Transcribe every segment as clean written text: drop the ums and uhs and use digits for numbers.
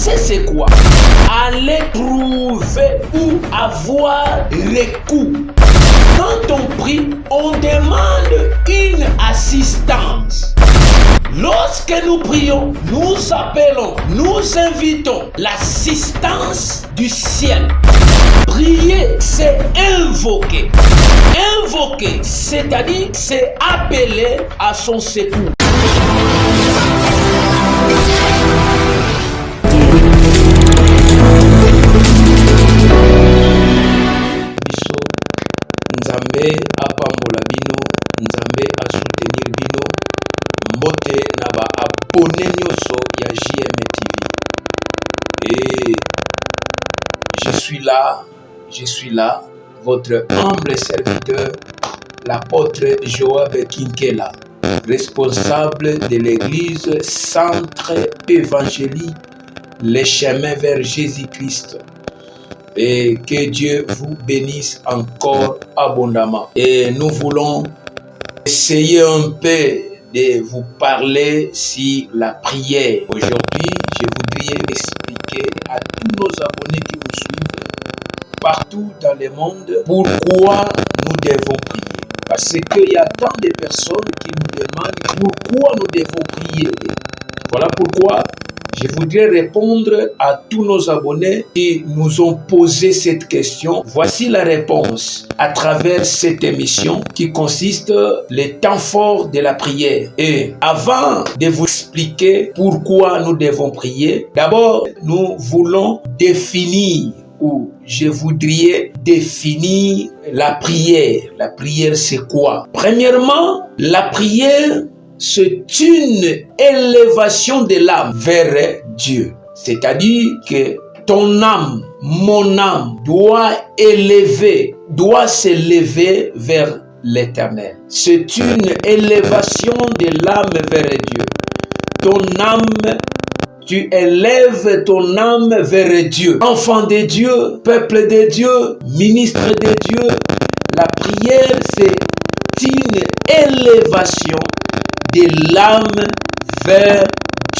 Adresser, c'est quoi? Aller trouver ou avoir recours. Quand on prie, on demande une assistance. Lorsque nous prions, nous appelons, nous invitons l'assistance du ciel. Prier, c'est invoquer. Invoquer, c'est-à-dire c'est appeler à son secours. Nzambe apambola bino, Nzambe a soutenir bino, mbote na ba abonné nyoso ya JM TV. Et je suis là, votre humble serviteur, l'apôtre Joab Kinkela, responsable de l'église Centre Évangélique, les chemins vers Jésus-Christ. Et que Dieu vous bénisse encore abondamment. Et nous voulons essayer un peu de vous parler sur la prière. Aujourd'hui, je voudrais expliquer à tous nos abonnés qui nous suivent partout dans le monde pourquoi nous devons prier. Parce qu'il y a tant de personnes qui nous demandent pourquoi nous devons prier. Voilà pourquoi je voudrais répondre à tous nos abonnés qui nous ont posé cette question. Voici la réponse à travers cette émission qui consiste le temps fort de la prière. Et avant de vous expliquer pourquoi nous devons prier, d'abord nous voulons définir ou je voudrais définir la prière. La prière, c'est quoi? Premièrement, la prière, c'est une élévation de l'âme vers Dieu. C'est-à-dire que ton âme, mon âme, doit s'élever vers l'Éternel. C'est une élévation de l'âme vers Dieu. Ton âme, tu élèves ton âme vers Dieu. Enfant de Dieu, peuple de Dieu, ministre de Dieu, la prière, c'est une élévation de l'âme vers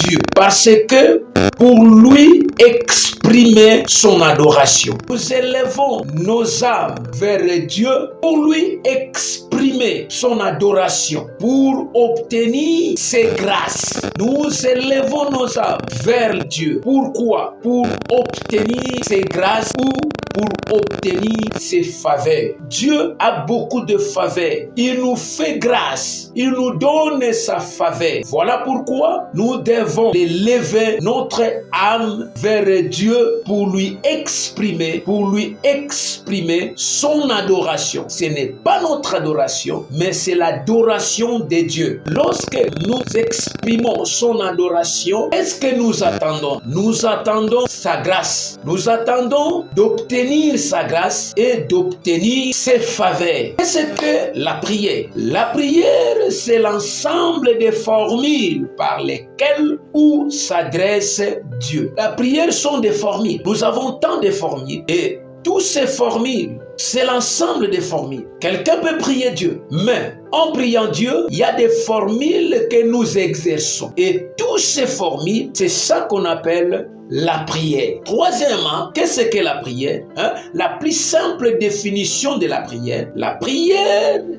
Dieu. Parce que pour lui exprimer son adoration, nous élevons nos âmes vers Dieu pour lui exprimer son adoration, pour obtenir ses grâces. Nous élevons nos âmes vers Dieu. Pourquoi? Pour obtenir ses grâces ou pour obtenir ses faveurs. Dieu a beaucoup de faveurs. Il nous fait grâce. Il nous donne sa faveur. Voilà pourquoi nous devons élever notre âme vers Dieu pour lui exprimer son adoration. Ce n'est pas notre adoration, mais c'est l'adoration de Dieu. Lorsque nous exprimons son adoration, qu'est-ce que nous attendons? Nous attendons sa grâce. Nous attendons d'obtenir sa grâce et d'obtenir ses faveurs. Qu'est-ce que la prière? La prière, c'est l'ensemble des formules par lesquelles où s'adresse Dieu. La prière sont des formules. Nous avons tant de formules et toutes ces formules, c'est l'ensemble des formules. Quelqu'un peut prier Dieu, mais en priant Dieu, il y a des formules que nous exerçons. Et toutes ces formules, c'est ça qu'on appelle la prière. Troisièmement, qu'est-ce que la prière? La plus simple définition de la prière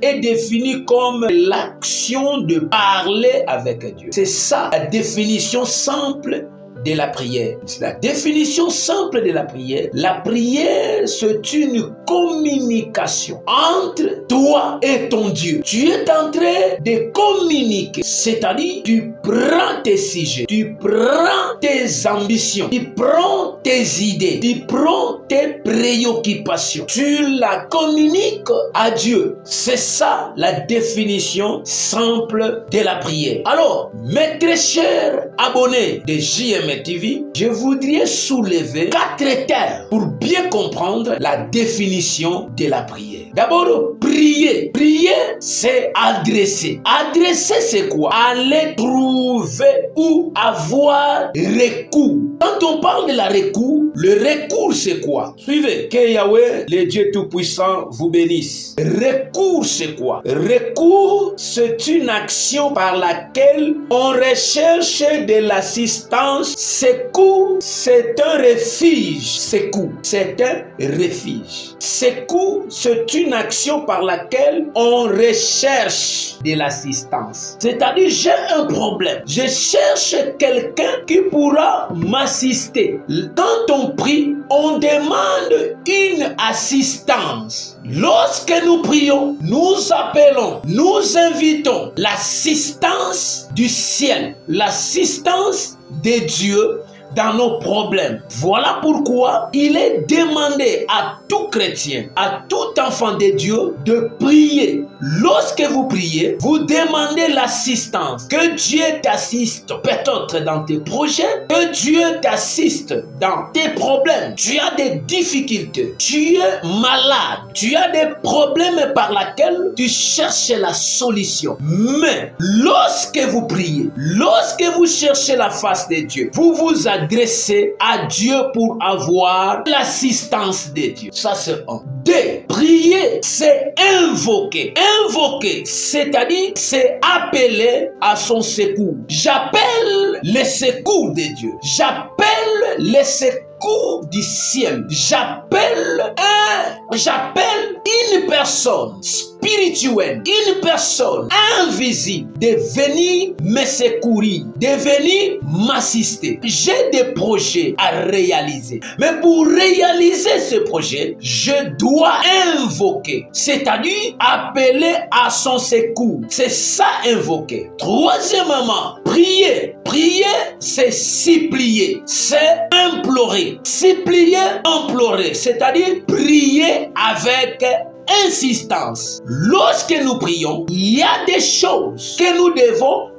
est définie comme l'action de parler avec Dieu. C'est ça la définition simple de la prière. C'est la définition simple de la prière. La prière, c'est une communication entre toi et ton Dieu. Tu es en train de communiquer, c'est-à-dire tu prends tes sujets, tu prends tes ambitions, tu prends tes idées, tu prends tes préoccupations, tu la communiques à Dieu. C'est ça la définition simple de la prière. Alors, mes très chers abonnés de JM TV, je voudrais soulever 4 termes pour bien comprendre la définition de la prière. D'abord, prier. Prier, c'est adresser. Adresser, c'est quoi? Aller trouver ou avoir recours. Quand on parle de la recours, le recours c'est quoi? Suivez. Que Yahweh, le Dieu Tout-Puissant, vous bénisse. Recours c'est quoi? Recours, c'est une action par laquelle on recherche de l'assistance. Secours, c'est un refuge. Secours, c'est un refuge. Secours, c'est une action par laquelle on recherche de l'assistance. C'est-à-dire, j'ai un problème. Je cherche quelqu'un qui pourra m'assister. Quand on prie, on demande une assistance. Lorsque nous prions, nous appelons, nous invitons l'assistance du ciel, l'assistance de Dieu dans nos problèmes. Voilà pourquoi il est demandé à tout chrétien, à tout enfant de Dieu de prier. Lorsque vous priez, vous demandez l'assistance. Que Dieu t'assiste peut-être dans tes projets, que Dieu t'assiste dans tes problèmes. Tu as des difficultés, tu es malade, tu as des problèmes par lesquels tu cherches la solution. Mais lorsque vous priez, lorsque vous cherchez la face de Dieu, vous vous adressez à Dieu pour avoir l'assistance de Dieu. Ça c'est un. Deux, prier, c'est invoquer. Invoquer, c'est-à-dire, c'est appeler à son secours. J'appelle le secours de Dieu. J'appelle le secours du ciel. J'appelle une personne spirituelle, une personne invisible de venir me secourir, de venir m'assister. J'ai des projets à réaliser. Mais pour réaliser ce projet, je dois invoquer, c'est-à-dire appeler à son secours. C'est ça, invoquer. Troisièmement, prier. Prier, c'est supplier, c'est implorer. Supplier, implorer, c'est-à-dire prier avec insistance. Lorsque nous prions, il y a des choses que nous devons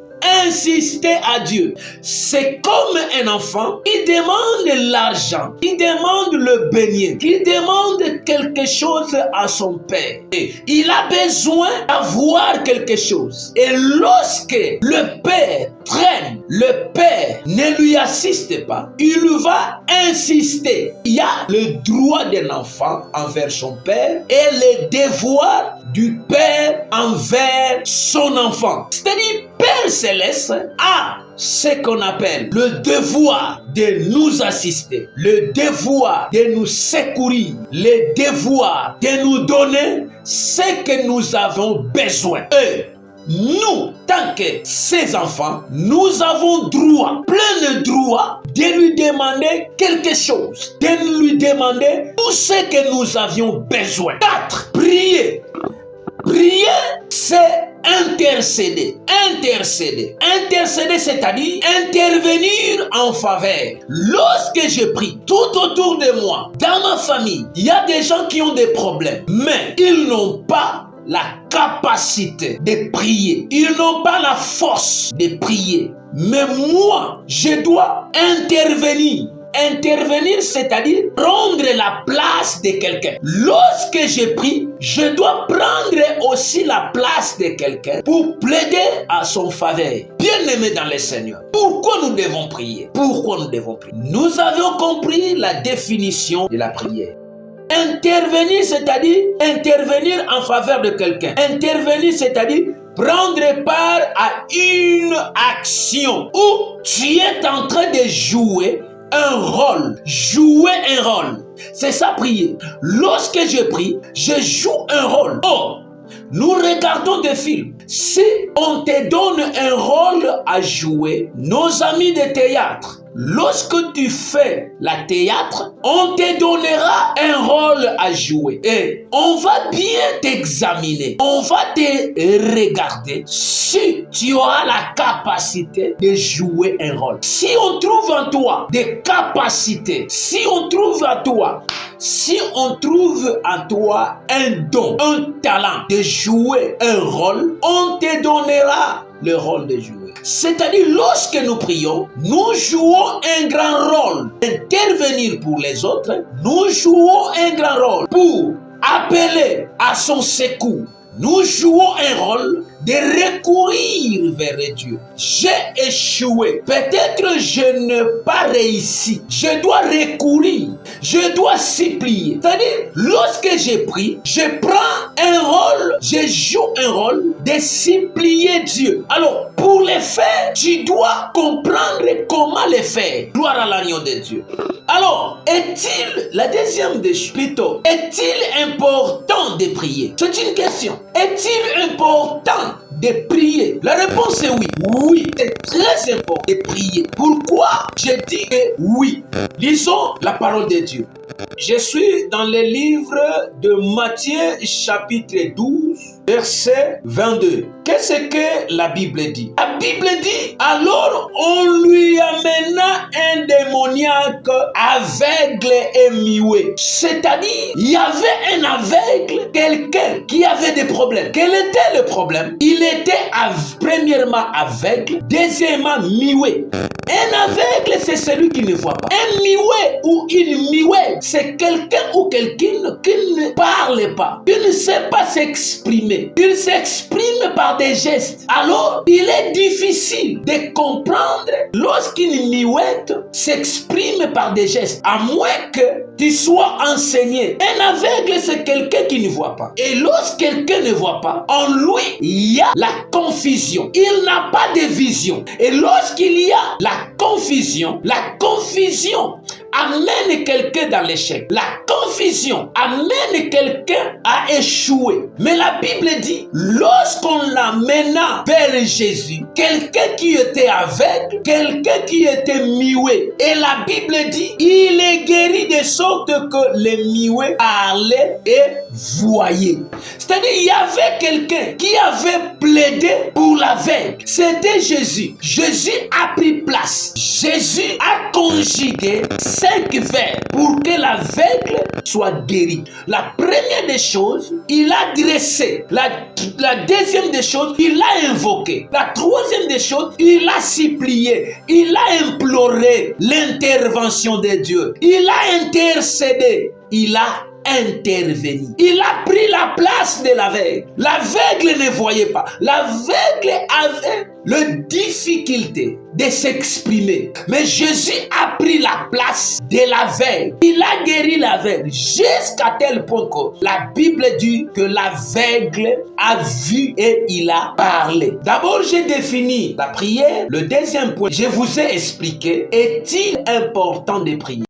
insister à Dieu. C'est comme un enfant qui demande l'argent, qui demande le beignet, qui demande quelque chose à son père. Et il a besoin d'avoir quelque chose. Et lorsque le père traîne, le père ne lui assiste pas, il va insister. Il y a le droit d'un enfant envers son père et le devoir du père envers son enfant. C'est-à-dire, Père Céleste a ce qu'on appelle le devoir de nous assister, le devoir de nous secourir, le devoir de nous donner ce que nous avons besoin. Et nous, tant que ses enfants, nous avons droit, plein de droit, de lui demander quelque chose, de lui demander tout ce que nous avions besoin. 4. Prier. Prier, c'est intercéder. Intercéder. Intercéder, c'est-à-dire intervenir en faveur. Lorsque je prie, tout autour de moi, dans ma famille, il y a des gens qui ont des problèmes, mais ils n'ont pas la capacité de prier. Ils n'ont pas la force de prier. Mais moi, je dois intervenir. Intervenir, c'est-à-dire prendre la place de quelqu'un. Lorsque je prie, je dois prendre aussi la place de quelqu'un pour plaider à son faveur. Bien-aimés dans le Seigneur, pourquoi nous devons prier? Pourquoi nous devons prier? Nous avons compris la définition de la prière. Intervenir, c'est-à-dire intervenir en faveur de quelqu'un. Intervenir, c'est-à-dire prendre part à une action où tu es en train de jouer un rôle. Jouer un rôle. C'est ça, prier. Lorsque je prie, je joue un rôle. Oh, nous regardons des films. Si on te donne un rôle à jouer, nos amis de théâtre, lorsque tu fais la théâtre, on te donnera un rôle à jouer. Et on va bien t'examiner. On va te regarder si tu auras la capacité de jouer un rôle. Si on trouve en toi des capacités, si on trouve en toi un don, un talent de jouer un rôle, on te donnera le rôle de jouer. C'est-à-dire, lorsque nous prions, nous jouons un grand rôle d'intervenir pour les autres. Nous jouons un grand rôle pour appeler à son secours. Nous jouons un rôle de recourir vers Dieu. J'ai échoué. Peut-être je n'ai pas réussi. Je dois recourir. Je dois supplier. C'est-à-dire, lorsque j'ai pris, je prends un rôle, je joue un rôle de supplier Dieu. Alors, pour le faire, tu dois comprendre comment le faire. Gloire à l'agneau de Dieu. Alors, la deuxième des plutôt, est-il important de prier? C'est une question. Est-il important de prier? La réponse est oui. Oui, c'est très important de prier. Pourquoi je dis que oui? Lisons la parole de Dieu. Je suis dans le livre de Matthieu chapitre 12, verset 22. Qu'est-ce que la Bible dit? La Bible dit, alors on lui amena un démoniaque aveugle et muet. C'est-à-dire, il y avait un aveugle, quelqu'un qui avait des problèmes. Quel était le problème? Il était premièrement aveugle, deuxièmement muet. Un aveugle, c'est celui qui ne voit pas. Un muet ou une muette, c'est quelqu'un ou quelqu'un qui ne parle pas, qui ne sait pas s'exprimer. Il s'exprime par des gestes. Alors, il est difficile de comprendre lorsqu'une muette s'exprime par des gestes, à moins que tu sois enseigné. Un aveugle, c'est quelqu'un qui ne voit pas. Et lorsque quelqu'un ne voit pas, en lui, il y a la confusion. Il n'a pas de vision. Et lorsqu'il y a la confusion amène quelqu'un dans l'échec. La confusion amène quelqu'un à échouer. Mais la Bible dit, lorsqu'on l'amena vers Jésus, quelqu'un qui était aveugle, quelqu'un qui était muet, et la Bible dit, il est guéri de sorte que les muets parlaient et voyaient. C'est-à-dire, il y avait quelqu'un qui avait plaidé pour l'aveugle. C'était Jésus. Jésus a pris place. Jésus a conjugué 5 vers pour que l'aveugle soit guéri. La première des choses, il a dressé. La deuxième des choses, il a invoqué. La troisième des choses, il a supplié. Il a imploré l'intervention de Dieu. Il a intercédé. Il a intervenu. Il a pris la place de l'aveugle. L'aveugle ne voyait pas. L'aveugle avait la difficulté de s'exprimer. Mais Jésus a pris la place de l'aveugle. Il a guéri l'aveugle jusqu'à tel point que la Bible dit que l'aveugle a vu et il a parlé. D'abord, j'ai défini la prière. Le deuxième point, je vous ai expliqué, est-il important de prier?